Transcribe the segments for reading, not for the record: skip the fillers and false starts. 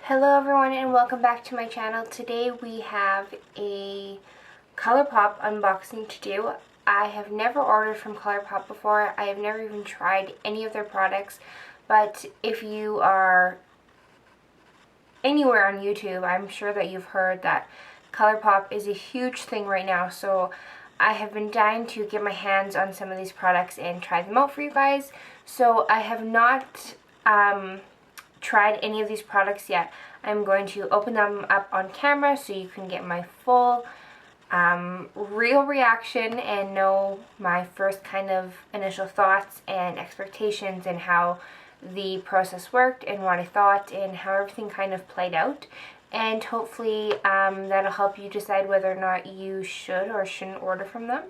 Hello everyone and welcome back to my channel. Today we have a ColourPop unboxing to do. I have never ordered from ColourPop before. I have never even tried any of their products, but if you are anywhere on YouTube, I'm sure that you've heard that ColourPop is a huge thing right now, so I have been dying to get my hands on some of these products and try them out for you guys. So I have not tried any of these products yet. I'm going to open them up on camera so you can get my full real reaction and know my first kind of initial thoughts and expectations and how the process worked and what I thought and how everything kind of played out. And hopefully that'll help you decide whether or not you should or shouldn't order from them.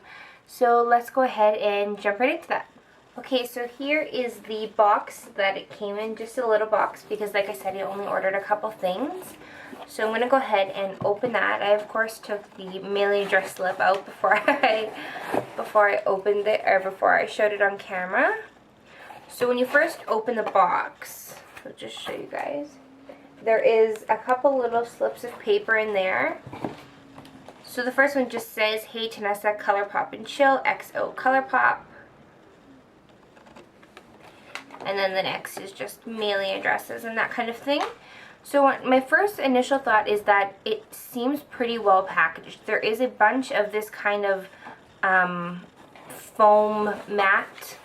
So let's go ahead and jump right into that. Okay, so here is the box that it came in, just a little box, because like I said, I only ordered a couple things. So I'm going to go ahead and open that. I of course took the mailing address slip out before I opened it, or before I showed it on camera. So when you first open the box, I'll just show you guys. There is a couple little slips of paper in there. So the first one just says, "Hey Tanessa, ColourPop and Chill, XO ColourPop." And then the next is just mailing addresses and that kind of thing. So my first initial thought is that it seems pretty well packaged. There is a bunch of this kind of foam mat,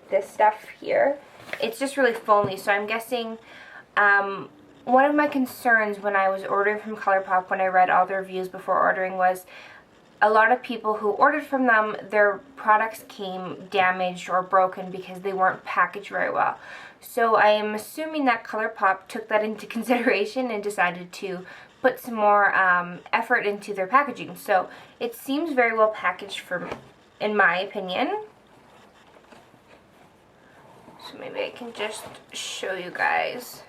this stuff here. It's just really foamy, so I'm guessing one of my concerns when I was ordering from ColourPop, when I read all the reviews before ordering, was a lot of people who ordered from them, their products came damaged or broken because they weren't packaged very well. So I am assuming that ColourPop took that into consideration and decided to put some more effort into their packaging. So it seems very well packaged in my opinion. So maybe I can just show you guys.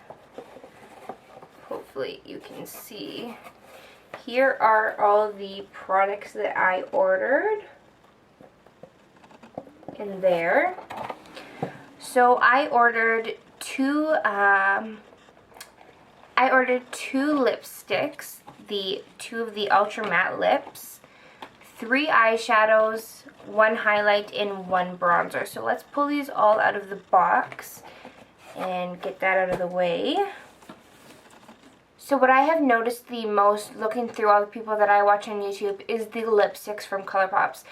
Hopefully you can see. Here are all the products that I ordered in there. So I ordered two lipsticks, two of the Ultra Matte lips, 3 eyeshadows, 1 highlight, and 1 bronzer. So let's pull these all out of the box and get that out of the way. So what I have noticed the most looking through all the people that I watch on YouTube is the lipsticks from ColourPops.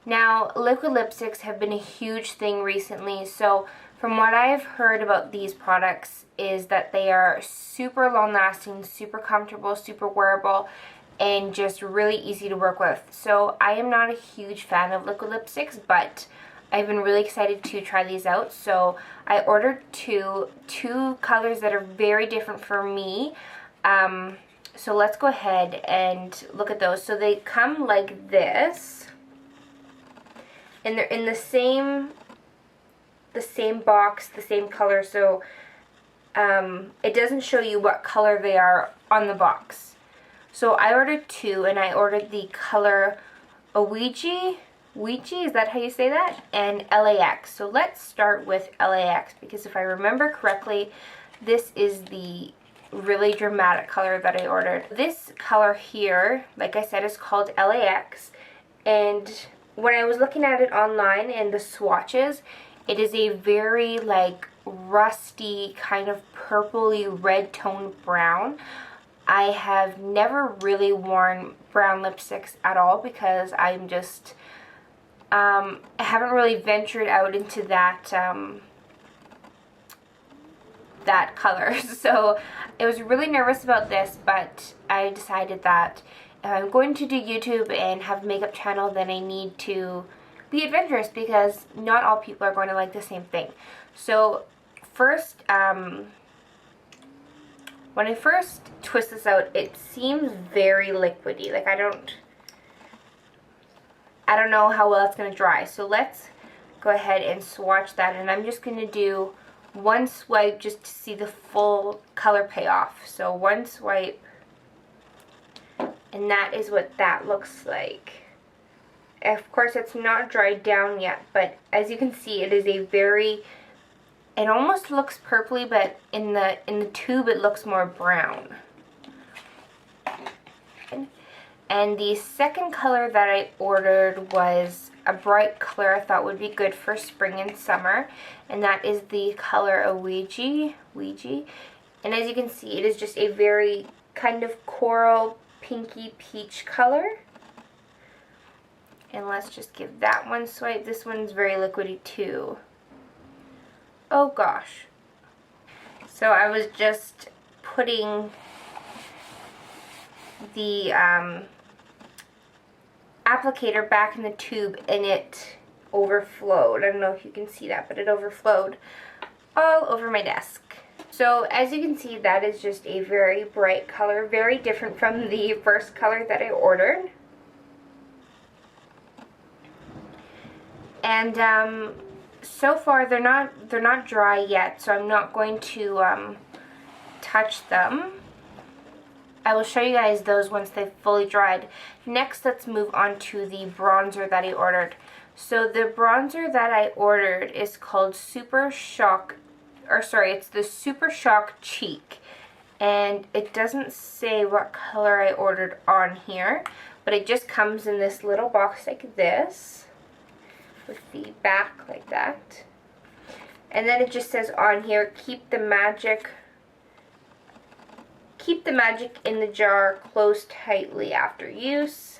Now, liquid lipsticks have been a huge thing recently, so from what I have heard about these products is that they are super long lasting, super comfortable, super wearable, and just really easy to work with. So I am not a huge fan of liquid lipsticks, but I've been really excited to try these out. So I ordered two colors that are very different for me. So let's go ahead and look at those. So they come like this, and they're in the same box, the same color. So it doesn't show you what color they are on the box. So I ordered 2, and I ordered the color Ouija, is that how you say that? And LAX. So let's start with LAX, because if I remember correctly, this is the really dramatic color that I ordered. This color here, like I said, is called LAX, and when I was looking at it online in the swatches, it is a very like rusty kind of purpley red toned brown. I have never really worn brown lipsticks at all because I'm just I haven't really ventured out into that that color. So I was really nervous about this, but I decided that if I'm going to do YouTube and have a makeup channel, then I need to be adventurous, because not all people are going to like the same thing. So first, when I first twist this out, it seems very liquidy. Like I don't know how well it's going to dry. So let's go ahead and swatch that, and I'm just going to do one swipe just to see the full color payoff. So one swipe, and that is what that looks like. Of course, it's not dried down yet, but as you can see, it is a very It almost looks purpley, but in the tube it looks more brown. And the second color that I ordered was a bright color I thought would be good for spring and summer, and that is the color Ouija. And as you can see, it is just a very kind of coral pinky peach color. And let's just give that one a swipe. This one's very liquidy too. Oh gosh. So I was just putting the applicator back in the tube and it overflowed. I don't know if you can see that, but it overflowed all over my desk. So as you can see, that is just a very bright color, very different from the first color that I ordered. And so far they're not dry yet, so I'm not going to touch them. I will show you guys those once they've fully dried. Next, let's move on to the bronzer that I ordered. So the bronzer that I ordered is called Super Shock, or sorry, it's the Super Shock Cheek. And it doesn't say what color I ordered on here, but it just comes in this little box like this, with the back like that. And then it just says on here, keep the magic in the jar, close tightly after use.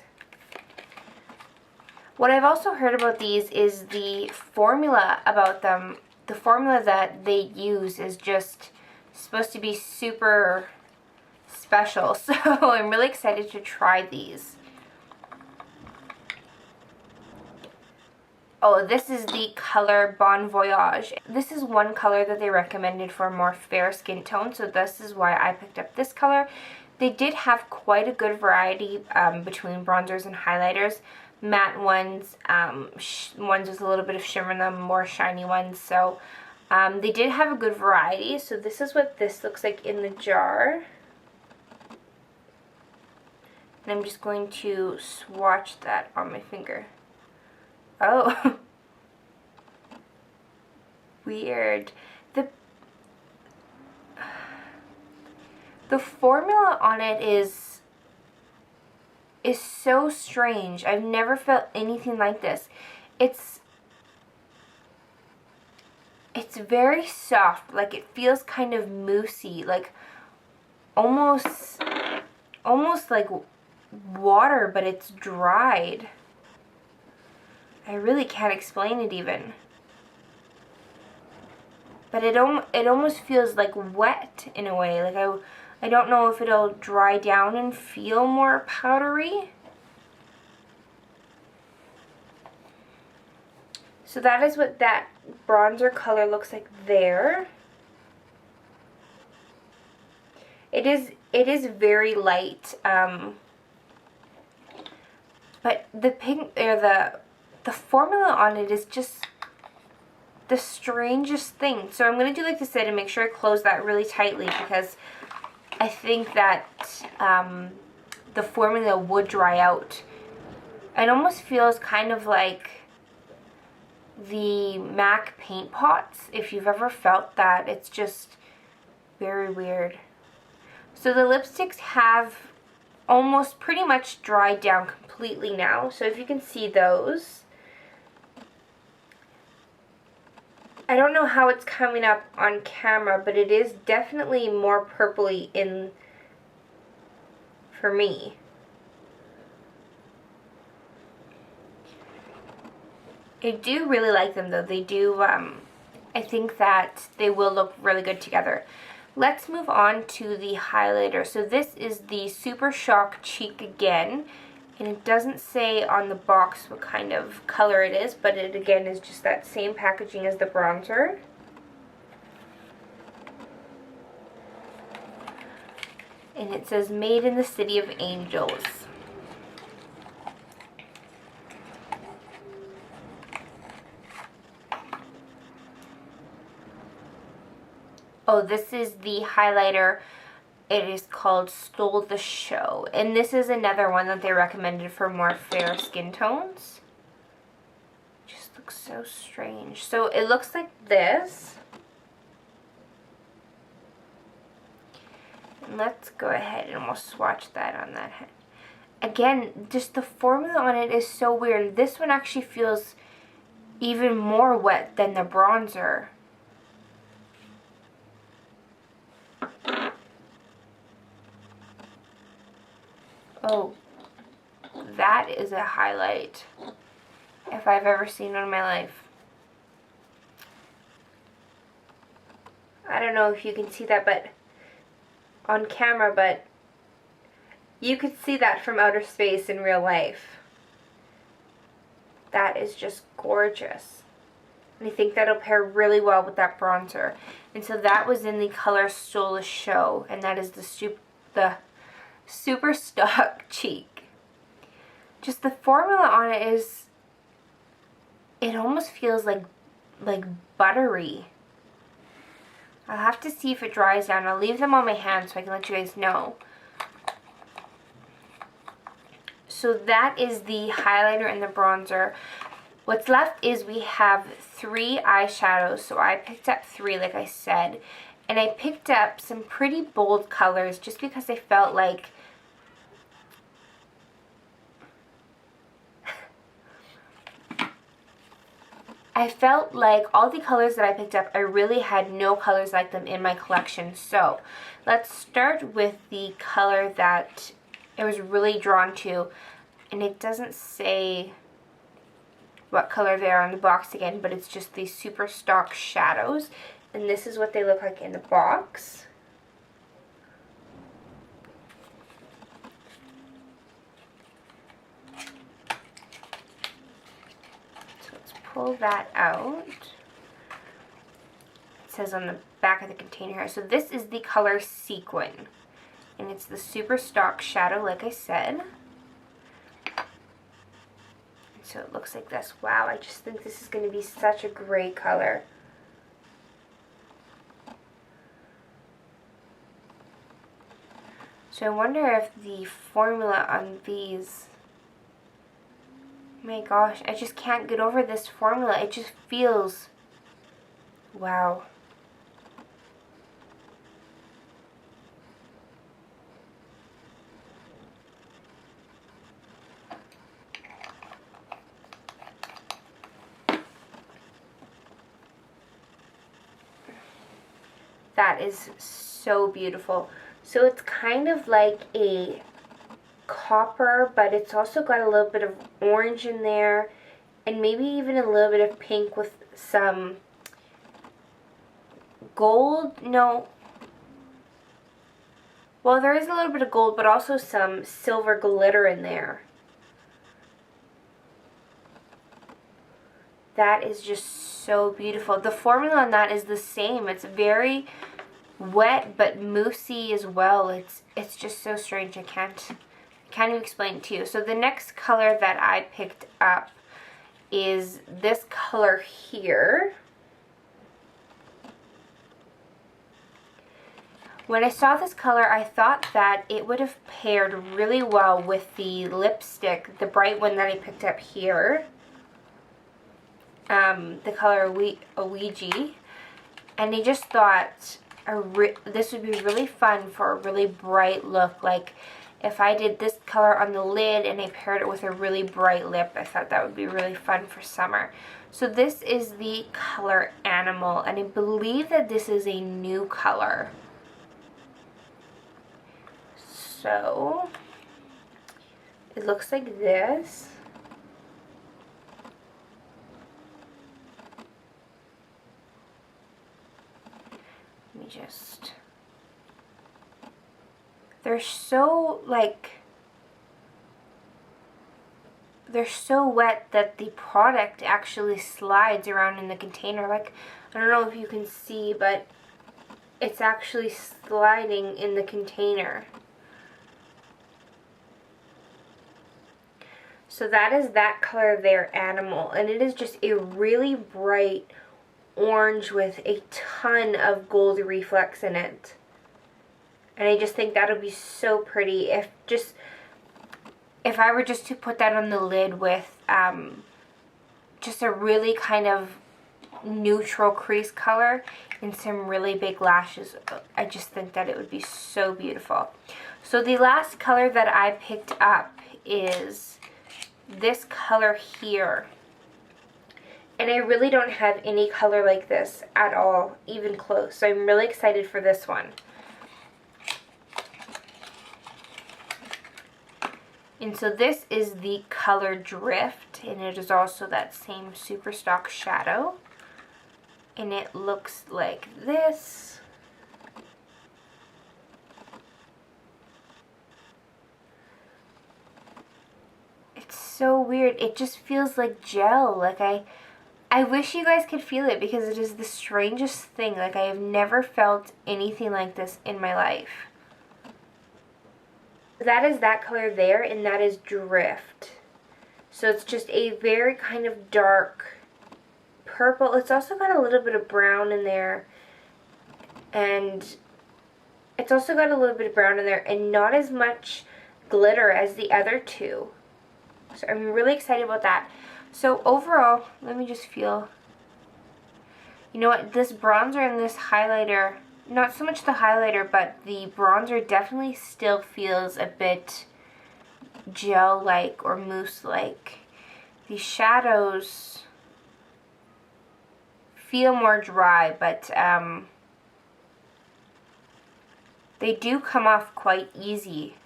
What I've also heard about these is the formula about them. The formula that they use is just supposed to be super special, so I'm really excited to try these. Oh, this is the color Bon Voyage. This is one color that they recommended for more fair skin tone, so this is why I picked up this color. They did have quite a good variety between bronzers and highlighters. Matte ones, ones with a little bit of shimmer in them, more shiny ones. So they did have a good variety. So this is what this looks like in the jar. And I'm just going to swatch that on my finger. Oh, weird. The formula on it is so strange. I've never felt anything like this. It's very soft, like it feels kind of moussey, like almost like water, but it's dried. I really can't explain it even. But it almost feels like wet in a way. Like I don't know if it'll dry down and feel more powdery. So that is what that bronzer color looks like there. It is very light, but the pink or the formula on it is just the strangest thing. So I'm going to do like I said and make sure I close that really tightly, because I think that the formula would dry out. It almost feels kind of like the MAC paint pots, if you've ever felt that. It's just very weird. So the lipsticks have almost pretty much dried down completely now. So if you can see those. I don't know how it's coming up on camera, but it is definitely more purpley in for me. I do really like them though. They do, I think that they will look really good together. Let's move on to the highlighter. So this is the Super Shock Cheek again. And it doesn't say on the box what kind of color it is, but it again is just that same packaging as the bronzer. And it says made in the City of Angels. Oh, this is the highlighter. It is called Stole the Show. And this is another one that they recommended for more fair skin tones. Just looks so strange. So it looks like this. Let's go ahead and we'll swatch that on that head. Again, just the formula on it is so weird. This one actually feels even more wet than the bronzer. Oh, that is a highlight if I've ever seen one in my life. I don't know if you can see that but on camera, but you could see that from outer space in real life. That is just gorgeous. And I think that'll pair really well with that bronzer. And so that was in the color Stole a Show, and that is the Super Stock Cheek. Just the formula on it is, it almost feels like buttery. I'll have to see if it dries down. I'll leave them on my hand so I can let you guys know. So that is the highlighter and the bronzer. What's left is we have 3 eyeshadows. So I picked up 3, like I said. And I picked up some pretty bold colors just because I felt like all the colors that I picked up, I really had no colors like them in my collection. So let's start with the color that I was really drawn to. And it doesn't say what color they are on the box again, but it's just these Super Stock Shadows. And this is what they look like in the box. So let's pull that out. It says on the back of the container. So this is the color Sequin. And it's the Super Stock Shadow, like I said. So it looks like this. Wow, I just think this is going to be such a great color. So I wonder if the formula on these, my gosh, I just can't get over this formula. It just feels, wow. That is so beautiful. So it's kind of like a copper, but it's also got a little bit of orange in there, and maybe even a little bit of pink with some gold. No. Well, there is a little bit of gold, but also some silver glitter in there. That is just so beautiful. The formula on that is the same. It's very wet but moussey as well. It's just so strange. I can't even explain it to you. So the next color that I picked up is this color here. When I saw this color, I thought that it would have paired really well with the lipstick, the bright one that I picked up here. The color Ouija, and I just thought this would be really fun for a really bright look. Like if I did this color on the lid and I paired it with a really bright lip, I thought that would be really fun for summer. So this is the color Animal, and I believe that this is a new color. So it looks like this. Just, they're so they're so wet that the product actually slides around in the container. Like, I don't know if you can see, but it's actually sliding in the container. So that is that color there, Animal, and it is just a really bright orange with a ton of gold reflex in it. And I just think that'll be so pretty if I were just to put that on the lid with just a really kind of neutral crease color and some really big lashes. I just think that it would be so beautiful. So the last color that I picked up is this color here. And I really don't have any color like this at all, even close. So I'm really excited for this one. And so this is the color Drift, and it is also that same Super Stock shadow. And it looks like this. It's so weird. It just feels like gel. Like I wish you guys could feel it because it is the strangest thing. Like I have never felt anything like this in my life. That is that color there, and that is Drift. So it's just a very kind of dark purple. It's also got a little bit of brown in there, and it's also got a little bit of brown in there, and not as much glitter as the other two. So I'm really excited about that. So overall, let me just feel. You know what? This bronzer and this highlighter, not so much the highlighter, but the bronzer definitely still feels a bit gel-like or mousse-like. The shadows feel more dry, but they do come off quite easy.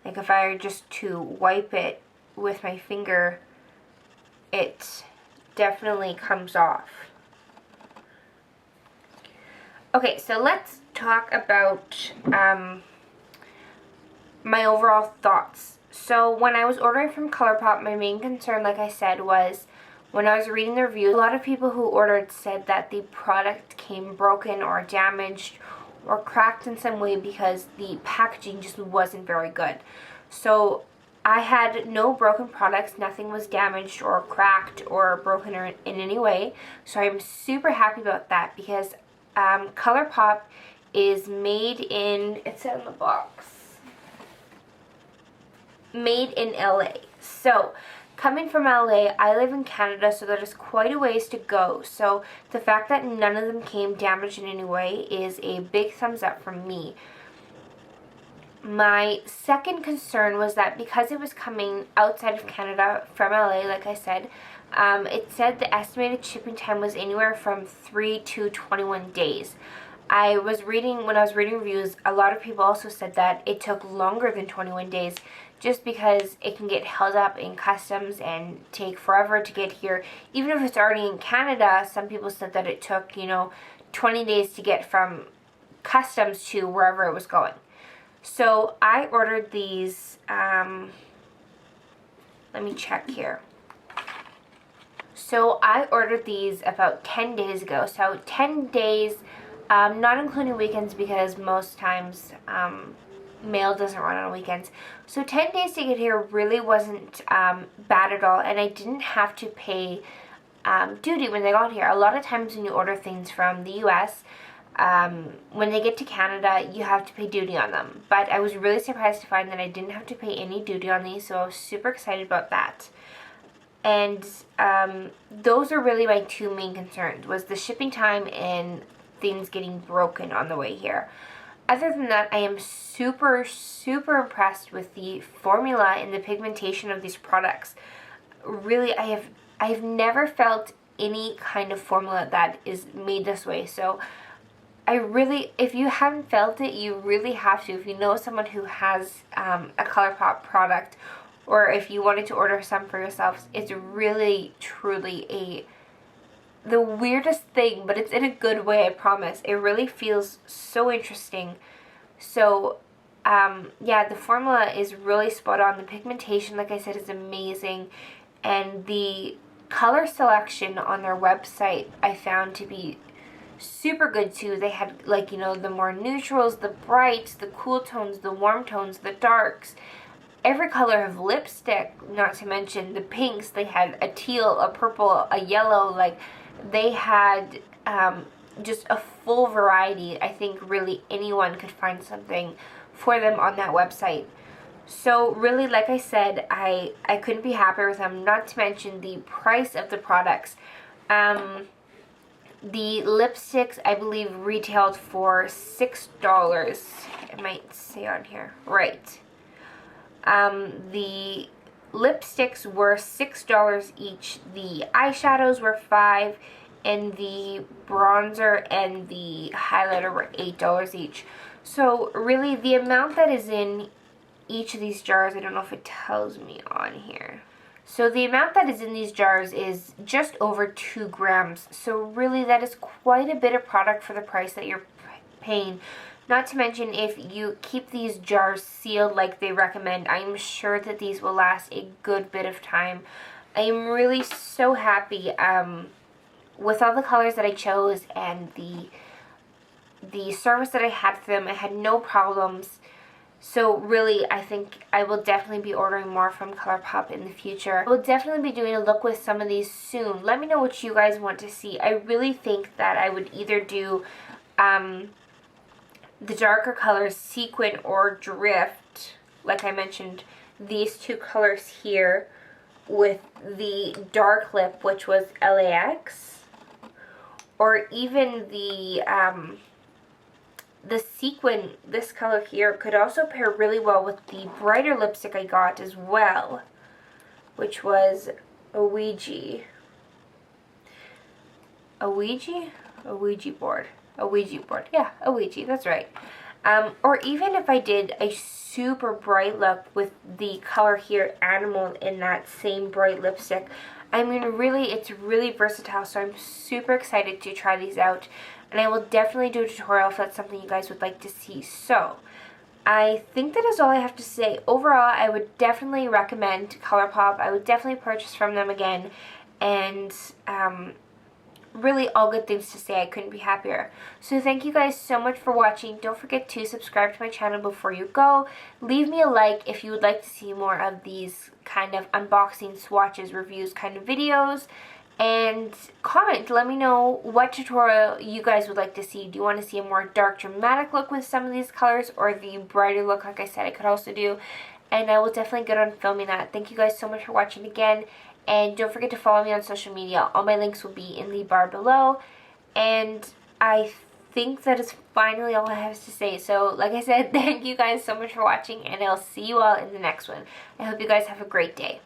Like if I were just to wipe it with my finger, it definitely comes off. Okay, so let's talk about my overall thoughts. So when I was ordering from ColourPop, my main concern, like I said, was when I was reading the reviews, a lot of people who ordered said that the product came broken or damaged or cracked in some way because the packaging just wasn't very good. So I had no broken products, nothing was damaged or cracked or broken in any way. So I'm super happy about that because ColourPop is made in, it said on the box, made in LA. So coming from LA, I live in Canada, so that is quite a ways to go. So the fact that none of them came damaged in any way is a big thumbs up from me. My second concern was that because it was coming outside of Canada from LA, like I said, it said the estimated shipping time was anywhere from 3 to 21 days. When I was reading reviews, a lot of people also said that it took longer than 21 days just because it can get held up in customs and take forever to get here. Even if it's already in Canada, some people said that it took, 20 days to get from customs to wherever it was going. So I ordered these, let me check here. So I ordered these about 10 days ago. So 10 days, not including weekends because most times mail doesn't run on weekends. So 10 days to get here really wasn't bad at all, and I didn't have to pay duty when they got here. A lot of times when you order things from the US, when they get to Canada, you have to pay duty on them. But I was really surprised to find that I didn't have to pay any duty on these, so I was super excited about that. And those are really my two main concerns, was the shipping time and things getting broken on the way here. Other than that, I am super, super impressed with the formula and the pigmentation of these products. Really, I have never felt any kind of formula that is made this way. So I really, if you haven't felt it, you really have to. If you know someone who has a ColourPop product, or if you wanted to order some for yourselves, it's really, truly the weirdest thing, but it's in a good way, I promise. It really feels so interesting. So, yeah, the formula is really spot on. The pigmentation, like I said, is amazing. And the color selection on their website I found to be super good too. They had, the more neutrals, the brights, the cool tones, the warm tones, the darks. Every color of lipstick, not to mention the pinks. They had a teal, a purple, a yellow. They had just a full variety. I think really anyone could find something for them on that website. So really, like I said, I couldn't be happier with them. Not to mention the price of the products. The lipsticks, I believe, retailed for $6. It might say on here. Right. The lipsticks were $6 each. The eyeshadows were $5, and the bronzer and the highlighter were $8 each. So really, the amount that is in each of these jars, I don't know if it tells me on here. So the amount that is in these jars is just over 2 grams. So really, that is quite a bit of product for the price that you're paying. Not to mention, if you keep these jars sealed like they recommend, I'm sure that these will last a good bit of time. I am really so happy with all the colors that I chose and the service that I had for them. I had no problems. So really, I think I will definitely be ordering more from ColourPop in the future. I will definitely be doing a look with some of these soon. Let me know what you guys want to see. I really think that I would either do the darker colors, Sequin or Drift, like I mentioned, these two colors here, with the dark lip, which was LAX, or even the Sequin, this color here, could also pair really well with the brighter lipstick I got as well, which was a Ouija board. A Ouija board. Yeah, a Ouija, that's right. Or even if I did a super bright look with the color here, Animal, in that same bright lipstick. I mean, really, it's really versatile, so I'm super excited to try these out. And I will definitely do a tutorial if that's something you guys would like to see. So, I think that is all I have to say. Overall, I would definitely recommend ColourPop. I would definitely purchase from them again. And, really all good things to say. I couldn't be happier. So thank you guys so much for watching. Don't forget to subscribe to my channel before you go. Leave me a like if you would like to see more of these kind of unboxing, swatches, reviews kind of videos. And comment. Let me know what tutorial you guys would like to see. Do you want to see a more dark, dramatic look with some of these colors, or the brighter look like I said I could also do? And I will definitely get on filming that. Thank you guys so much for watching again. And don't forget to follow me on social media. All my links will be in the bar below. And I think that is finally all I have to say. So, like I said, thank you guys so much for watching, and I'll see you all in the next one. I hope you guys have a great day.